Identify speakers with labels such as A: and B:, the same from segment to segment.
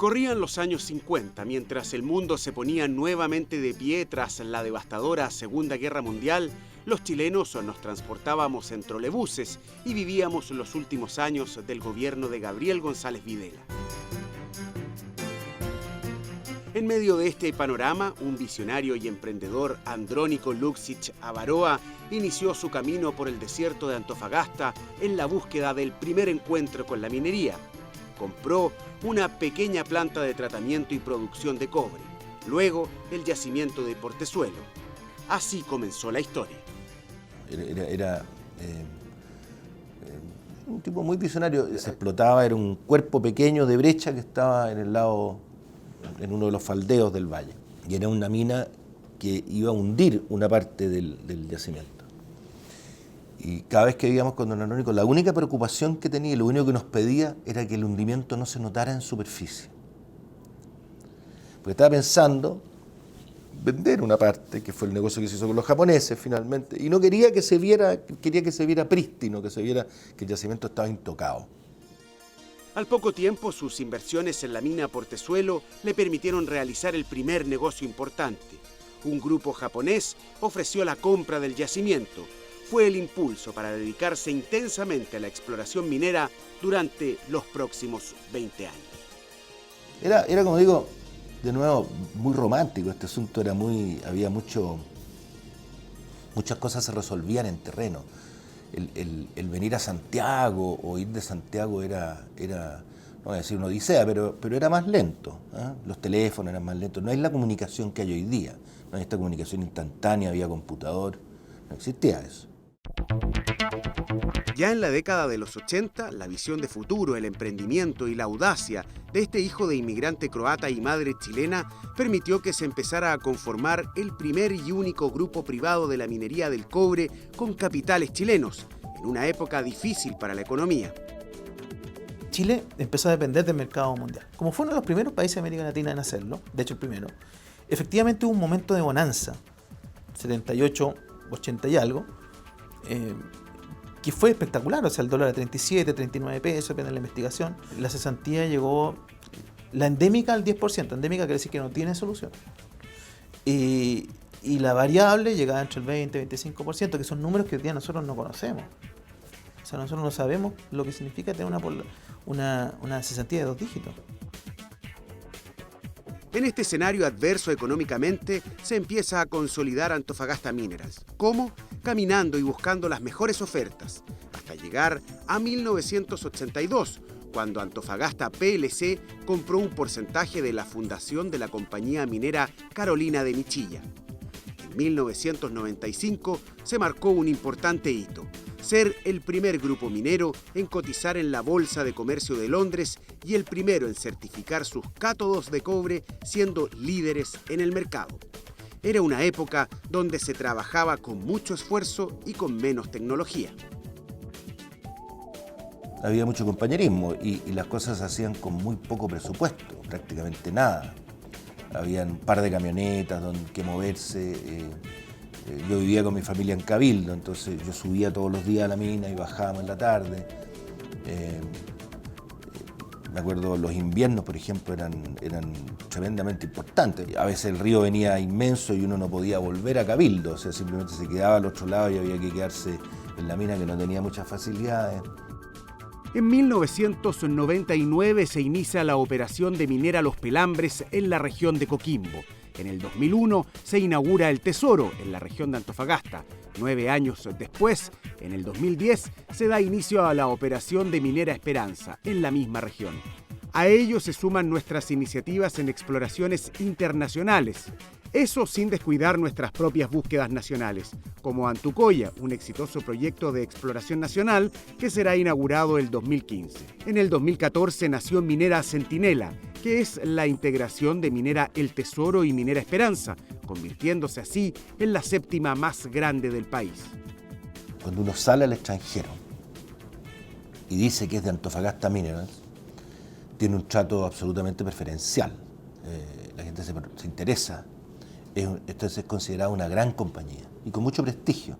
A: Corrían los años 50, mientras el mundo se ponía nuevamente de pie tras la devastadora Segunda Guerra Mundial. Los chilenos nos transportábamos en trolebuses y vivíamos los últimos años del gobierno de Gabriel González Videla. En medio de este panorama, un visionario y emprendedor, Andrónico Luksic Avaroa, inició su camino por el desierto de Antofagasta en la búsqueda del primer encuentro con la minería. Compró una pequeña planta de tratamiento y producción de cobre, luego el yacimiento de Portezuelo. Así comenzó la historia.
B: Era un tipo muy visionario. Se explotaba, era un cuerpo pequeño de brecha que estaba en el lado, en uno de los faldeos del valle. Y era una mina que iba a hundir una parte del yacimiento. Y cada vez que vivíamos con don Andrónico, la única preocupación que tenía y lo único que nos pedía era que el hundimiento no se notara en superficie. Porque estaba pensando vender una parte, que fue el negocio que se hizo con los japoneses finalmente, y no quería que se viera, quería que se viera prístino, que se viera que el yacimiento estaba intocado.
A: Al poco tiempo, sus inversiones en la mina Portezuelo le permitieron realizar el primer negocio importante. Un grupo japonés ofreció la compra del yacimiento. Fue el impulso para dedicarse intensamente a la exploración minera durante los próximos 20 años.
B: Era como digo, de nuevo, muy romántico este asunto, había muchas cosas se resolvían en terreno. El venir a Santiago o ir de Santiago era no voy a decir una odisea, pero era más lento, ¿eh? Los teléfonos eran más lentos, no hay la comunicación que hay hoy día, no hay esta comunicación instantánea, había computador, no existía eso.
A: Ya en la década de los 80, la visión de futuro, el emprendimiento y la audacia de este hijo de inmigrante croata y madre chilena permitió que se empezara a conformar el primer y único grupo privado de la minería del cobre con capitales chilenos, en una época difícil para la economía.
C: Chile empezó a depender del mercado mundial. Como fue uno de los primeros países de América Latina en hacerlo, de hecho el primero, efectivamente hubo un momento de bonanza, 78, 80 y algo, que fue espectacular, o sea, el dólar a 37, 39 pesos, depende de la investigación. La cesantía llegó, la endémica al 10%, endémica quiere decir que no tiene solución. Y la variable llegaba entre el 20 y 25%, que son números que hoy día nosotros no conocemos. O sea, nosotros no sabemos lo que significa tener una cesantía de 2 dígitos.
A: En este escenario adverso económicamente, se empieza a consolidar Antofagasta Minerals. ¿Cómo? Caminando y buscando las mejores ofertas, hasta llegar a 1982, cuando Antofagasta PLC compró un porcentaje de la fundación de la compañía minera Carolina de Michilla. En 1995 se marcó un importante hito: ser el primer grupo minero en cotizar en la Bolsa de Comercio de Londres y el primero en certificar sus cátodos de cobre, siendo líderes en el mercado. Era una época donde se trabajaba con mucho esfuerzo y con menos tecnología.
B: Había mucho compañerismo y las cosas se hacían con muy poco presupuesto, prácticamente nada. Había un par de camionetas donde que moverse. Yo vivía con mi familia en Cabildo, entonces yo subía todos los días a la mina y bajábamos en la tarde. Me acuerdo, los inviernos, por ejemplo, eran tremendamente importantes. A veces el río venía inmenso y uno no podía volver a Cabildo, o sea, simplemente se quedaba al otro lado y había que quedarse en la mina, que no tenía muchas facilidades.
A: En 1999 se inicia la operación de minera Los Pelambres en la región de Coquimbo. En el 2001 se inaugura el Tesoro en la región de Antofagasta. 9 años después, en el 2010, se da inicio a la operación de Minera Esperanza en la misma región. A ello se suman nuestras iniciativas en exploraciones internacionales. Eso sin descuidar nuestras propias búsquedas nacionales, como Antucoya, un exitoso proyecto de exploración nacional que será inaugurado el 2015. En el 2014 nació Minera Centinela, que es la integración de Minera El Tesoro y Minera Esperanza, convirtiéndose así en la 7ª más grande del país.
B: Cuando uno sale al extranjero y dice que es de Antofagasta Minerals, tiene un trato absolutamente preferencial. La gente se interesa. Esto es considerado una gran compañía y con mucho prestigio.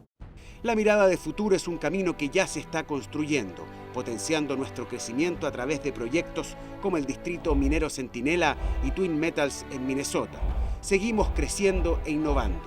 A: La mirada de futuro es un camino que ya se está construyendo. potenciando nuestro crecimiento a través de proyectos como el Distrito Minero Centinela y Twin Metals en Minnesota. Seguimos creciendo e innovando.